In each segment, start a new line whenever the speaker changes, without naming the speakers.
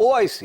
OIC,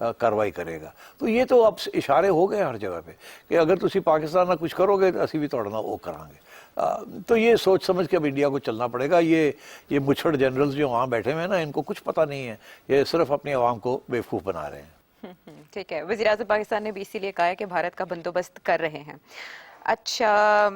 کاروائی کرے گا. تو یہ تو اب اشارے ہو گئے ہر جگہ پہ کہ اگر تسی پاکستان میں کچھ کرو گے تو اسی بھی توڑنا وہ کریں گے. تو یہ سوچ سمجھ کے اب انڈیا کو چلنا پڑے گا. یہ مچھڑ جنرلز جو وہاں بیٹھے ہوئے ہیں نا، ان کو کچھ پتہ نہیں ہے، یہ صرف اپنی عوام کو بیوقوف بنا رہے ہیں.
ٹھیک ہے، وزیر اعظم پاکستان نے بھی اسی لیے کہا ہے کہ بھارت کا بندوبست کر رہے ہیں. اچھا،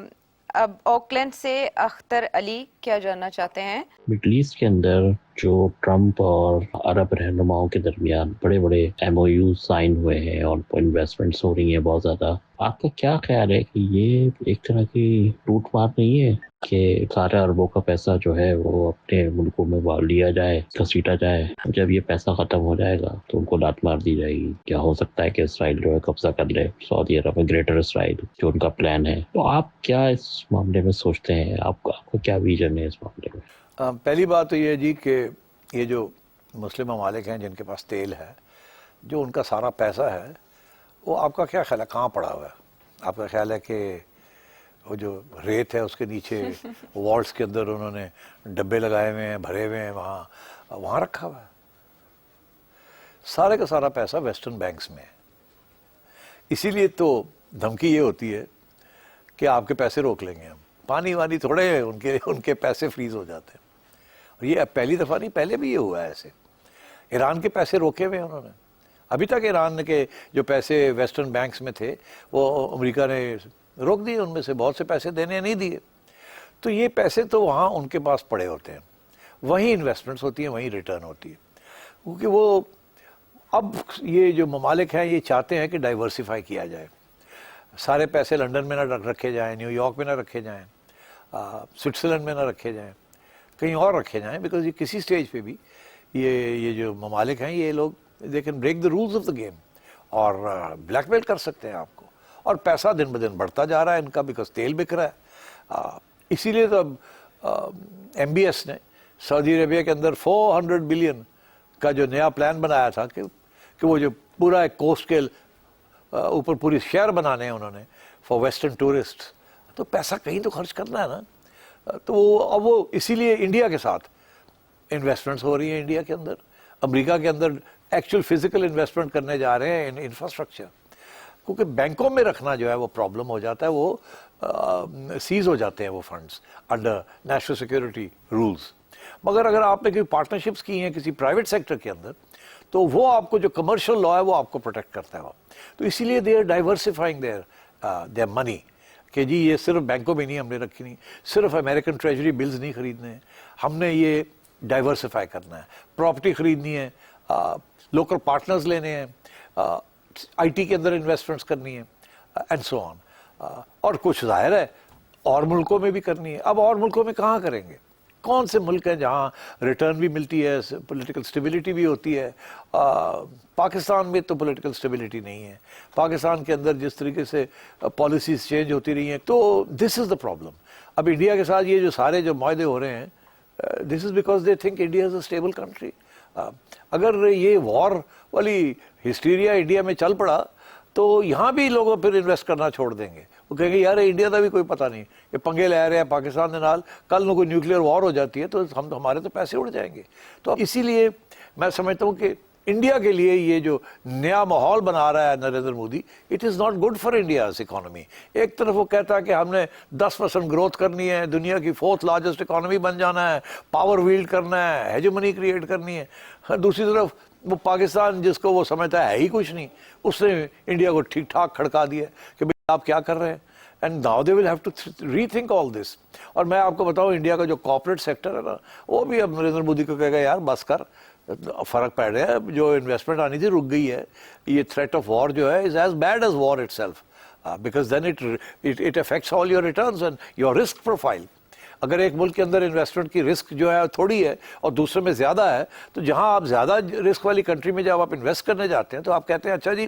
اب آکلینڈ سے اختر علی کیا جاننا چاہتے ہیں؟
مڈل ایسٹ کے اندر جو ٹرمپ اور عرب رہنماؤں کے درمیان بڑے بڑے ایم او یو سائن ہوئے ہیں اور انویسٹمنٹس ہو رہی ہیں بہت زیادہ، آپ کا کیا خیال ہے کہ یہ ایک طرح کی ٹوٹ مار نہیں ہے کہ سارے اربوں کا پیسہ جو ہے وہ اپنے ملکوں میں لیا جائے، گھسیٹا جائے، جب یہ پیسہ ختم ہو جائے گا تو ان کو لات مار دی جائے گی؟ کیا ہو سکتا ہے کہ اسرائیل جو ہے قبضہ کر لے سعودی عرب میں، گریٹر اسرائیل جو ان کا پلان ہے. تو آپ کیا اس معاملے میں سوچتے ہیں؟ آپ کا کیا ویژن ہے اس معاملے میں؟
پہلی بات تو یہ جی کہ یہ جو مسلم ممالک ہیں جن کے پاس تیل ہے، جو ان کا سارا پیسہ ہے، وہ آپ کا کیا خیال ہے کہاں پڑا ہوا ہے؟ آپ کا خیال ہے کہ وہ جو ریت ہے اس کے نیچے والٹس کے اندر انہوں نے ڈبے لگائے ہوئے ہیں، بھرے ہوئے ہیں، وہاں رکھا ہوا ہے؟ سارے کا سارا پیسہ ویسٹرن بینکس میں ہے. اسی لیے تو دھمکی یہ ہوتی ہے کہ آپ کے پیسے روک لیں گے ہم. پانی وانی تھوڑے ان کے پیسے فریز ہو جاتے ہیں. اور یہ اب پہلی دفعہ نہیں، پہلے بھی یہ ہوا ہے ایسے. ایران کے پیسے روکے ہوئے انہوں نے. ابھی تک ایران کے جو پیسے ویسٹرن بینکس میں تھے وہ امریکہ نے روک دیے، ان میں سے بہت سے پیسے دینے نہیں دیے. تو یہ پیسے تو وہاں ان کے پاس پڑے ہوتے ہیں، وہیں انویسٹمنٹس ہوتی ہیں، وہیں ریٹرن ہوتی ہے. کیونکہ وہ اب یہ جو ممالک ہیں یہ چاہتے ہیں کہ ڈائیورسیفائی کیا جائے. سارے پیسے لنڈن میں نہ رکھے جائیں، نیو یارک میں نہ رکھے جائیں، سوئٹزرلینڈ میں نہ رکھے جائیں، کہیں اور رکھے جائیں. بیکاز یہ کسی سٹیج پہ بھی یہ جو ممالک ہیں یہ لوگ they can break the rules of the game اور بلیک میل کر سکتے ہیں آپ کو. اور پیسہ دن بدن بڑھتا جا رہا ہے ان کا، بیکاز تیل بک رہا ہے. اسی لیے تو اب ایم بی ایس نے سعودی عربیہ کے اندر 400 بلین کا جو نیا پلان بنایا تھا کہ وہ جو پورا ایک کوسٹ کے اوپر پوری شہر بنانے ہیں انہوں نے فار ویسٹرن ٹورسٹ. تو پیسہ کہیں تو خرچ کرنا ہے نا. تو اب وہ اسی لیے انڈیا کے ساتھ انویسٹمنٹس ہو رہی ہیں. انڈیا کے اندر، امریکہ کے اندر ایکچوئل فزیکل انویسٹمنٹ کرنے جا رہے ہیں ان انفراسٹرکچر. کیونکہ بینکوں میں رکھنا جو ہے وہ پرابلم ہو جاتا ہے، وہ سیز ہو جاتے ہیں وہ funds under national security rules. مگر اگر آپ نے کوئی پارٹنرشپس کی ہیں کسی پرائیویٹ سیکٹر کے اندر تو وہ آپ کو جو کمرشل لا ہے وہ آپ کو پروٹیکٹ کرتا ہے. تو اسی لیے دے آر ڈائیورسیفائنگ دیئر منی کہ جی یہ صرف بینکوں میں نہیں ہم نے رکھی، نہیں صرف امریکن ٹریجری بلز نہیں خریدنے ہیں، ہم نے یہ ڈائیورسیفائی کرنا ہے. پراپرٹی خریدنی ہے، لوکل پارٹنرز لینے ہیں، آئی ٹی کے اندر انویسٹمنٹس کرنی ہے، اینڈ سو آن. اور کچھ ظاہر ہے اور ملکوں میں بھی کرنی ہے. اب اور ملکوں میں کہاں کریں گے؟ کون سے ملک ہیں جہاں ریٹرن بھی ملتی ہے، پولیٹیکل سٹیبلٹی بھی ہوتی ہے؟ پاکستان میں تو پولیٹیکل سٹیبلٹی نہیں ہے. پاکستان کے اندر جس طریقے سے پالیسیز چینج ہوتی رہی ہیں، تو دس از دا پرابلم. اب انڈیا کے ساتھ یہ جو سارے جو معاہدے ہو رہے ہیں، this is because they think India is a stable country. اگر یہ وار والی ہسٹیریا انڈیا میں چل پڑا تو یہاں بھی لوگوں پھر انویسٹ کرنا چھوڑ دیں گے. وہ کہیں گے یار انڈیا کا بھی کوئی پتہ نہیں، یہ پنگے لے رہے ہیں پاکستان کے نال، کل نو کوئی نیوکلیئر وار ہو جاتی ہے تو ہمارے تو پیسے اڑ جائیں گے. تو اسی لیے میں سمجھتا ہوں کہ انڈیا کے لیے یہ جو نیا ماحول بنا رہا ہے Narendra Modi, it is not good for India's economy. ایک طرف وہ کہتا ہے کہ ہم نے 10% گروتھ کرنی ہے، دنیا کی 4th لارجسٹ اکانومی بن جانا ہے، پاور ویلڈ کرنا ہے، ہیجمنی کریٹ کرنی ہے. دوسری طرف وہ پاکستان جس کو وہ سمجھتا ہے ہی کچھ نہیں، اس نے انڈیا کو ٹھیک ٹھاک کھڑکا دیا کہ بھئی آپ کیا کر رہے ہیں. And now they will have to rethink all this. اور میں آپ کو بتاؤں انڈیا کا جو کارپوریٹ سیکٹر ہے نا، وہ بھی اب نریندر مودی کو کہے گا یار بس کر، فرق پڑ رہا ہے، جو انویسٹمنٹ آنی تھی رک گئی ہے. یہ تھریٹ آف وار جو ہے is as bad as war itself, because then it affects all your returns and your risk profile. اگر ایک ملک کے اندر انویسٹمنٹ کی رسک جو ہے تھوڑی ہے اور دوسرے میں زیادہ ہے، تو جہاں آپ زیادہ رسک والی کنٹری میں جب آپ انویسٹ کرنے جاتے ہیں تو آپ کہتے ہیں اچھا جی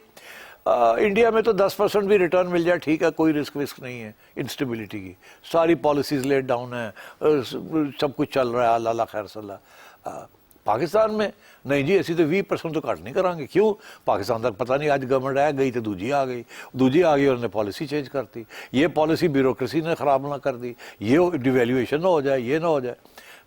انڈیا میں تو 10% بھی ریٹرن مل جائے ٹھیک ہے، کوئی رسک نہیں ہے انسٹیبلٹی کی، ساری پالیسیز لیٹ ڈاؤن ہیں، سب کچھ چل رہا ہے، اللہ خیر صلی اللہ. پاکستان میں نہیں جی اسی تو 20% تو کٹ نہیں کریں گے. کیوں؟ پاکستان تک پتہ نہیں آج گورنمنٹ آ گئی تو دوجی آ گئی انہوں نے پالیسی چینج کر دی، یہ پالیسی بیوروکریسی نے خراب نہ کر دی، یہ ڈیویلیویشن نہ ہو جائے، یہ نہ ہو جائے.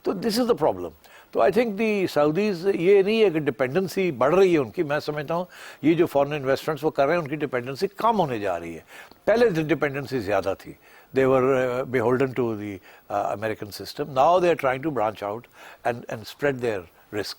تو دس از دا پرابلم. تو آئی تھنک دی سعودیز یہ نہیں ہے کہ ڈپینڈنسی بڑھ رہی ہے ان کی، میں سمجھتا ہوں یہ جو فارن انویسٹمنٹس وہ کر رہے ہیں ان کی ڈپینڈنسی کم ہونے جا رہی ہے. پہلے ڈپینڈنسی زیادہ تھی، they were beholden to the American system. Now they are trying to branch out and spread their risk.